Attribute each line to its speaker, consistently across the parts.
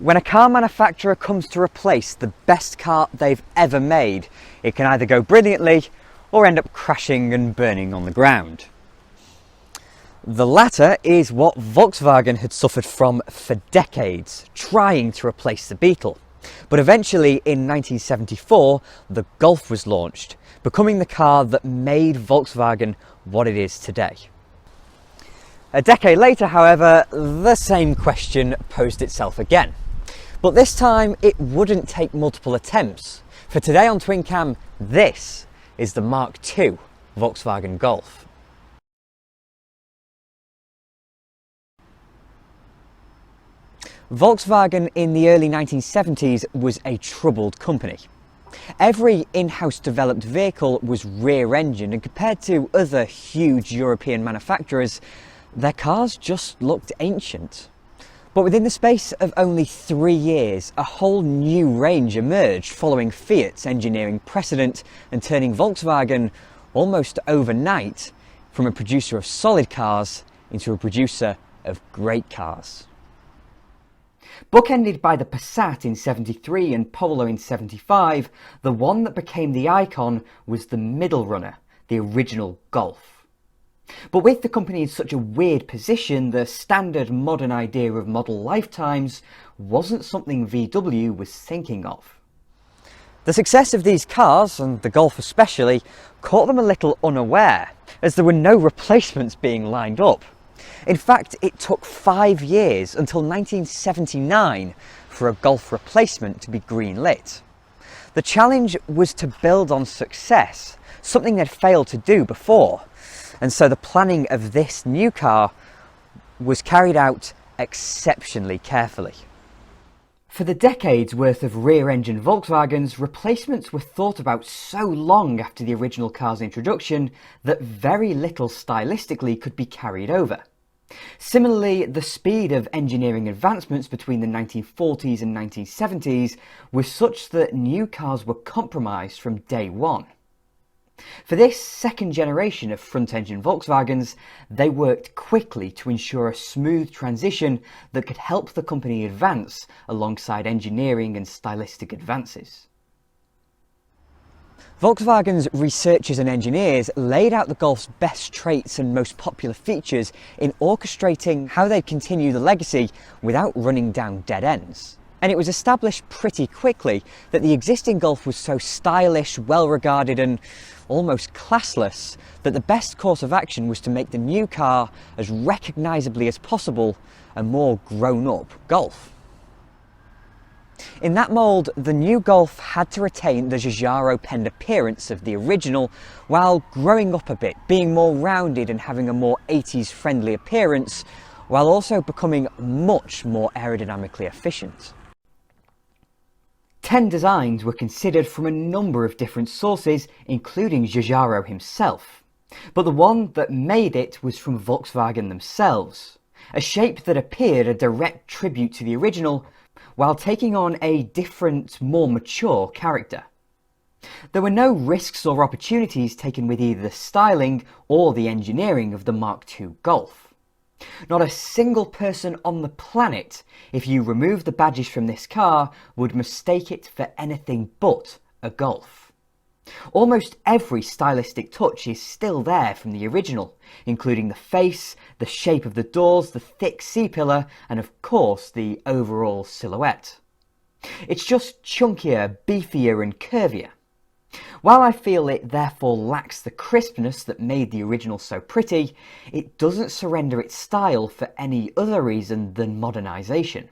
Speaker 1: When a car manufacturer comes to replace the best car they've ever made, it can either go brilliantly or end up crashing and burning on the ground. The latter is what Volkswagen had suffered from for decades, trying to replace the Beetle. But eventually in 1974, the Golf was launched, becoming the car that made Volkswagen what it is today. A decade later, however, the same question posed itself again. But this time it wouldn't take multiple attempts. For today on TwinCam, this is the Mk2 Volkswagen Golf. Volkswagen in the early 1970s was a troubled company. Every in-house developed vehicle was rear-engined, and compared to other huge European manufacturers, their cars just looked ancient. But within the space of only 3 years, a whole new range emerged following Fiat's engineering precedent and turning Volkswagen almost overnight from a producer of solid cars into a producer of great cars. Bookended by the Passat in '73 and Polo in '75, the one that became the icon was the middle runner, the original Golf. But with the company in such a weird position, the standard modern idea of model lifetimes wasn't something VW was thinking of. The success of these cars, and the Golf especially, caught them a little unaware, as there were no replacements being lined up. In fact, it took 5 years until 1979 for a Golf replacement to be green-lit. The challenge was to build on success, something they'd failed to do before. And so the planning of this new car was carried out exceptionally carefully. For the decades worth of rear-engine Volkswagens, replacements were thought about so long after the original car's introduction that very little stylistically could be carried over. Similarly, the speed of engineering advancements between the 1940s and 1970s was such that new cars were compromised from day one. For this second generation of front-engine Volkswagens, they worked quickly to ensure a smooth transition that could help the company advance alongside engineering and stylistic advances. Volkswagen's researchers and engineers laid out the Golf's best traits and most popular features in orchestrating how they'd continue the legacy without running down dead ends. And it was established pretty quickly that the existing Golf was so stylish, well-regarded and almost classless that the best course of action was to make the new car as recognisably as possible a more grown-up Golf. In that mould, the new Golf had to retain the Giugiaro-penned appearance of the original while growing up a bit, being more rounded and having a more 80s friendly appearance, while also becoming much more aerodynamically efficient. 10 designs were considered from a number of different sources, including Giugiaro himself. But the one that made it was from Volkswagen themselves, a shape that appeared a direct tribute to the original, while taking on a different, more mature character. There were no risks or opportunities taken with either the styling or the engineering of the Mk2 Golf. Not a single person on the planet, if you remove the badges from this car, would mistake it for anything but a Golf. Almost every stylistic touch is still there from the original, including the face, the shape of the doors, the thick C-pillar, and of course the overall silhouette. It's just chunkier, beefier and curvier. While I feel it therefore lacks the crispness that made the original so pretty, it doesn't surrender its style for any other reason than modernisation.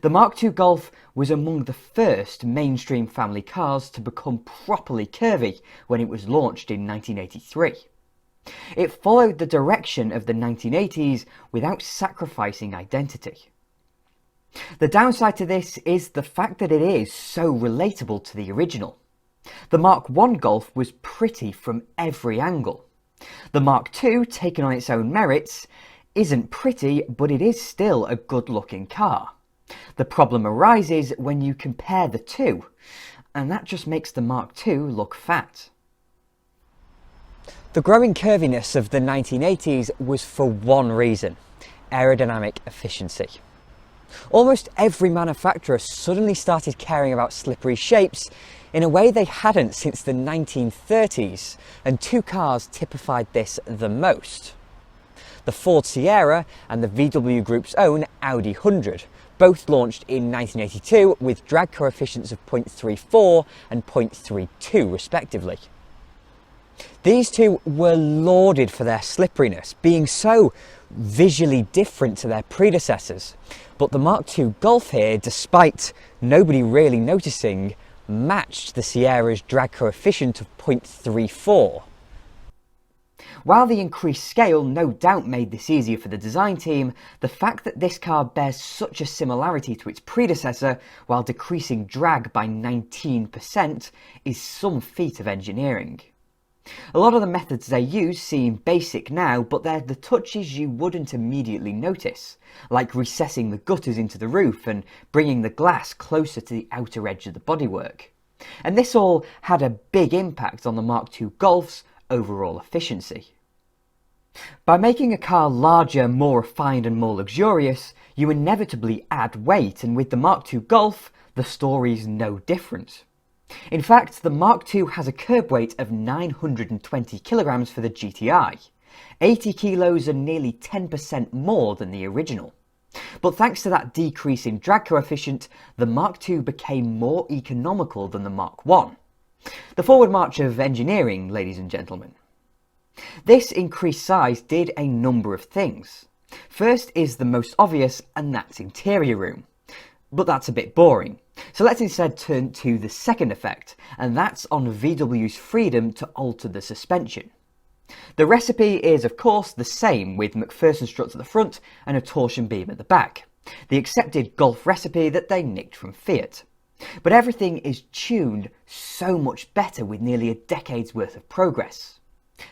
Speaker 1: The Mk2 Golf was among the first mainstream family cars to become properly curvy when it was launched in 1983. It followed the direction of the 1980s without sacrificing identity. The downside to this is the fact that it is so relatable to the original. The Mk1 Golf was pretty from every angle. The Mk2, taken on its own merits, isn't pretty, but it is still a good-looking car. The problem arises when you compare the two, and that just makes the Mk2 look fat. The growing curviness of the 1980s was for one reason: aerodynamic efficiency. Almost every manufacturer suddenly started caring about slippery shapes in a way they hadn't since the 1930s, and two cars typified this the most. The Ford Sierra and the VW Group's own Audi 100, both launched in 1982 with drag coefficients of 0.34 and 0.32 respectively. These two were lauded for their slipperiness, being so visually different to their predecessors. But the Mk2 Golf here, despite nobody really noticing, matched the Sierra's drag coefficient of 0.34. While the increased scale no doubt made this easier for the design team, the fact that this car bears such a similarity to its predecessor while decreasing drag by 19% is some feat of engineering. A lot of the methods they use seem basic now, but they're the touches you wouldn't immediately notice, like recessing the gutters into the roof and bringing the glass closer to the outer edge of the bodywork. And this all had a big impact on the Mk2 Golf's overall efficiency. By making a car larger, more refined and more luxurious, you inevitably add weight, and with the Mk2 Golf, the story's no different. In fact, the Mk2 has a curb weight of 920 kilograms for the GTI, 80 kilos and nearly 10% more than the original. But thanks to that decrease in drag coefficient, the Mk2 became more economical than the Mk1. The forward march of engineering, ladies and gentlemen. This increased size did a number of things. First is the most obvious, and that's interior room. But that's a bit boring. So let's instead turn to the second effect, and that's on VW's freedom to alter the suspension. The recipe is of course the same, with McPherson struts at the front and a torsion beam at the back, the accepted Golf recipe that they nicked from Fiat. But everything is tuned so much better with nearly a decade's worth of progress.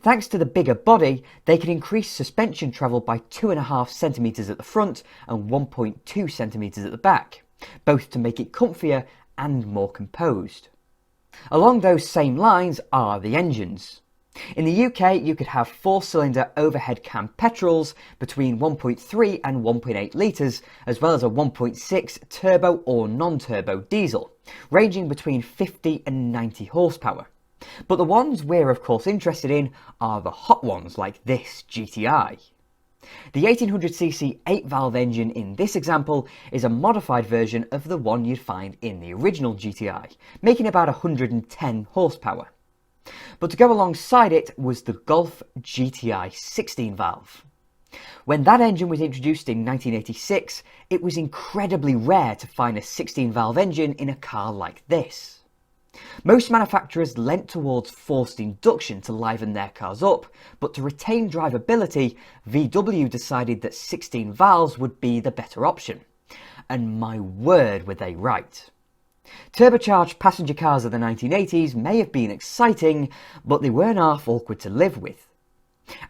Speaker 1: Thanks to the bigger body, they can increase suspension travel by 2.5 centimetres at the front and 1.2 centimetres at the back, both to make it comfier and more composed. Along those same lines are the engines. In the UK, you could have 4-cylinder overhead cam petrols between 1.3 and 1.8 litres, as well as a 1.6 turbo or non-turbo diesel, ranging between 50 and 90 horsepower. But the ones we're of course interested in are the hot ones like this GTI. The 1800cc 8-valve engine in this example is a modified version of the one you'd find in the original GTI, making about 110 horsepower. But to go alongside it was the Golf GTI 16-valve. When that engine was introduced in 1986, it was incredibly rare to find a 16-valve engine in a car like this. Most manufacturers leant towards forced induction to liven their cars up, but to retain drivability, VW decided that 16 valves would be the better option. And my word were they right. Turbocharged passenger cars of the 1980s may have been exciting, but they weren't half awkward to live with.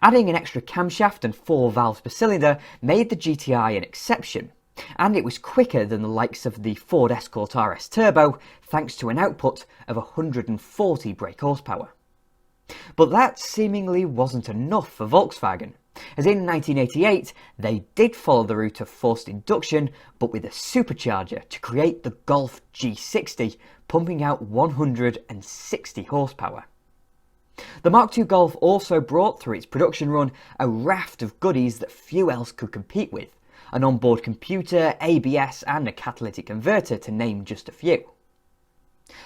Speaker 1: Adding an extra camshaft and 4 valves per cylinder made the GTI an exception, and it was quicker than the likes of the Ford Escort RS Turbo thanks to an output of 140 brake horsepower. But that seemingly wasn't enough for Volkswagen, as in 1988 they did follow the route of forced induction but with a supercharger to create the Golf G60, pumping out 160 horsepower. The Mk2 Golf also brought through its production run a raft of goodies that few else could compete with, an onboard computer, ABS and a catalytic converter to name just a few.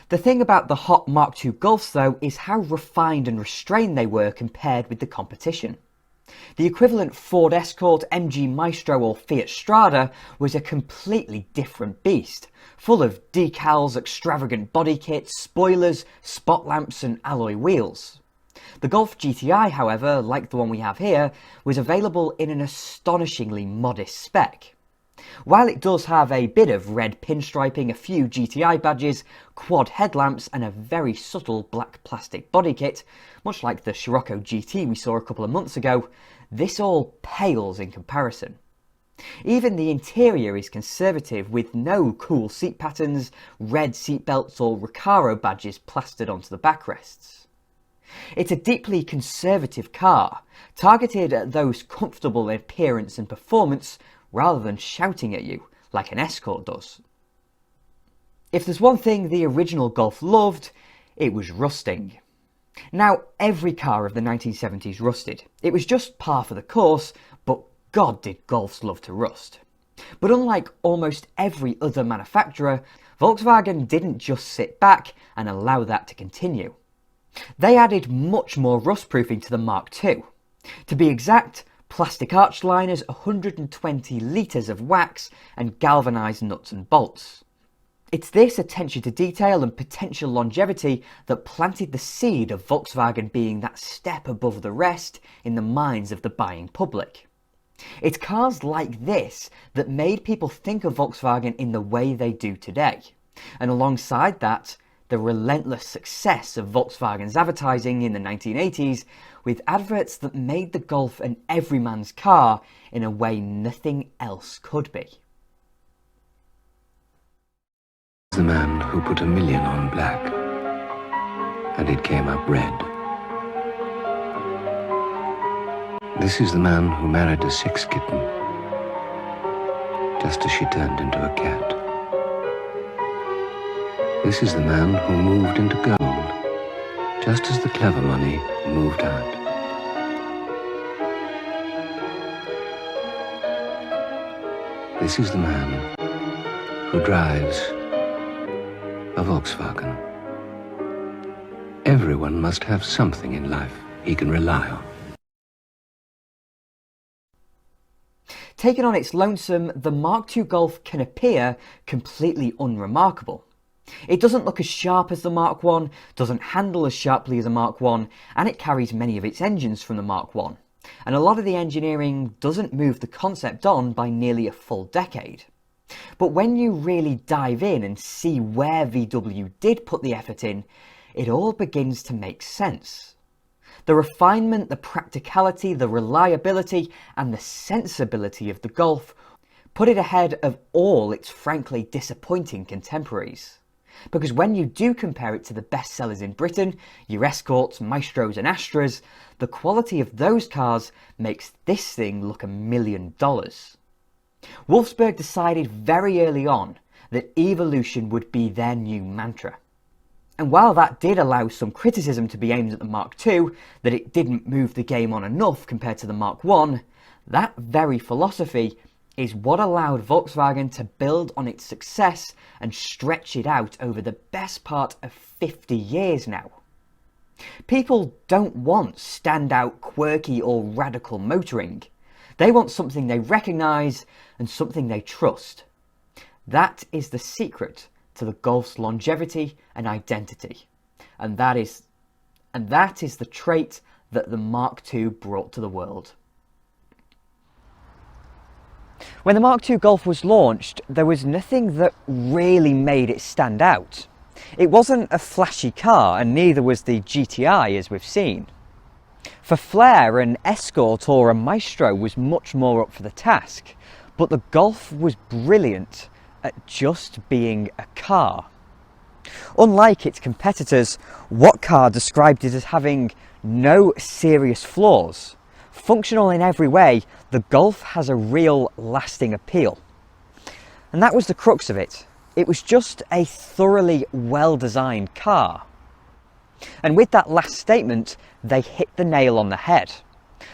Speaker 1: The thing about the hot Mk2 Golfs though is how refined and restrained they were compared with the competition. The equivalent Ford Escort, MG Maestro or Fiat Strada was a completely different beast, full of decals, extravagant body kits, spoilers, spot lamps and alloy wheels. The Golf GTI, however, like the one we have here, was available in an astonishingly modest spec. While it does have a bit of red pinstriping, a few GTI badges, quad headlamps and a very subtle black plastic body kit, much like the Scirocco GT we saw a couple of months ago, this all pales in comparison. Even the interior is conservative, with no cool seat patterns, red seat belts or Recaro badges plastered onto the backrests. It's a deeply conservative car, targeted at those comfortable in appearance and performance rather than shouting at you, like an Escort does. If there's one thing the original Golf loved, it was rusting. Now, every car of the 1970s rusted. It was just par for the course, but God did Golfs love to rust. But unlike almost every other manufacturer, Volkswagen didn't just sit back and allow that to continue. They added much more rust-proofing to the Mk2. To be exact, plastic arch liners, 120 litres of wax, and galvanised nuts and bolts. It's this attention to detail and potential longevity that planted the seed of Volkswagen being that step above the rest in the minds of the buying public. It's cars like this that made people think of Volkswagen in the way they do today. And alongside that, the relentless success of Volkswagen's advertising in the 1980s with adverts that made the Golf an everyman's car in a way nothing else could be.
Speaker 2: The man who put 1,000,000 on black, and it came up red. This is the man who married a sex kitten, just as she turned into a cat. This is the man who moved into gold, just as the clever money moved out. This is the man who drives a Volkswagen. Everyone must have something in life he can rely on.
Speaker 1: Taken on its lonesome, the Mk2 Golf can appear completely unremarkable. It doesn't look as sharp as the Mk1, doesn't handle as sharply as a Mk1, and it carries many of its engines from the Mk1. And a lot of the engineering doesn't move the concept on by nearly a full decade. But when you really dive in and see where VW did put the effort in, it all begins to make sense. The refinement, the practicality, the reliability, and the sensibility of the Golf put it ahead of all its frankly disappointing contemporaries. Because when you do compare it to the best sellers in Britain, your Escorts, Maestros and Astras, the quality of those cars makes this thing look $1,000,000. Wolfsburg decided very early on that evolution would be their new mantra. And while that did allow some criticism to be aimed at the Mk2, that it didn't move the game on enough compared to the Mk1, that very philosophy is what allowed Volkswagen to build on its success and stretch it out over the best part of 50 years now. People don't want standout, quirky or radical motoring. They want something they recognise and something they trust. That is the secret to the Golf's longevity and identity. And that is the trait that the Mk2 brought to the world. When the Mk2 Golf was launched, there was nothing that really made it stand out. It wasn't a flashy car, and neither was the GTI as we've seen. For flair, an Escort or a Maestro was much more up for the task, but the Golf was brilliant at just being a car. Unlike its competitors, What Car described it as having no serious flaws. Functional in every way, the Golf has a real lasting appeal. And that was the crux of it. It was just a thoroughly well-designed car. And with that last statement, they hit the nail on the head.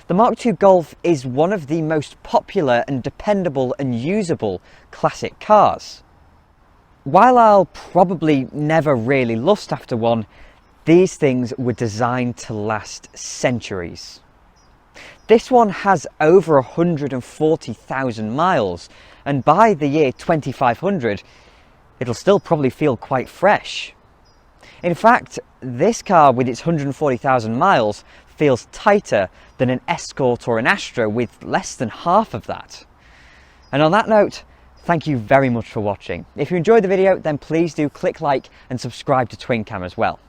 Speaker 1: The Mk2 Golf is one of the most popular and dependable and usable classic cars. While I'll probably never really lust after one, these things were designed to last centuries. This one has over 140,000 miles, and by the year 2500, it'll still probably feel quite fresh. In fact, this car with its 140,000 miles feels tighter than an Escort or an Astra with less than half of that. And on that note, thank you very much for watching. If you enjoyed the video, then please do click like and subscribe to TwinCam as well.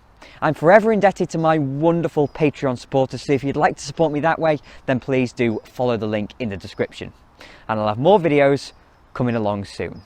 Speaker 1: I'm forever indebted to my wonderful Patreon supporters, so if you'd like to support me that way, then please do follow the link in the description. And I'll have more videos coming along soon.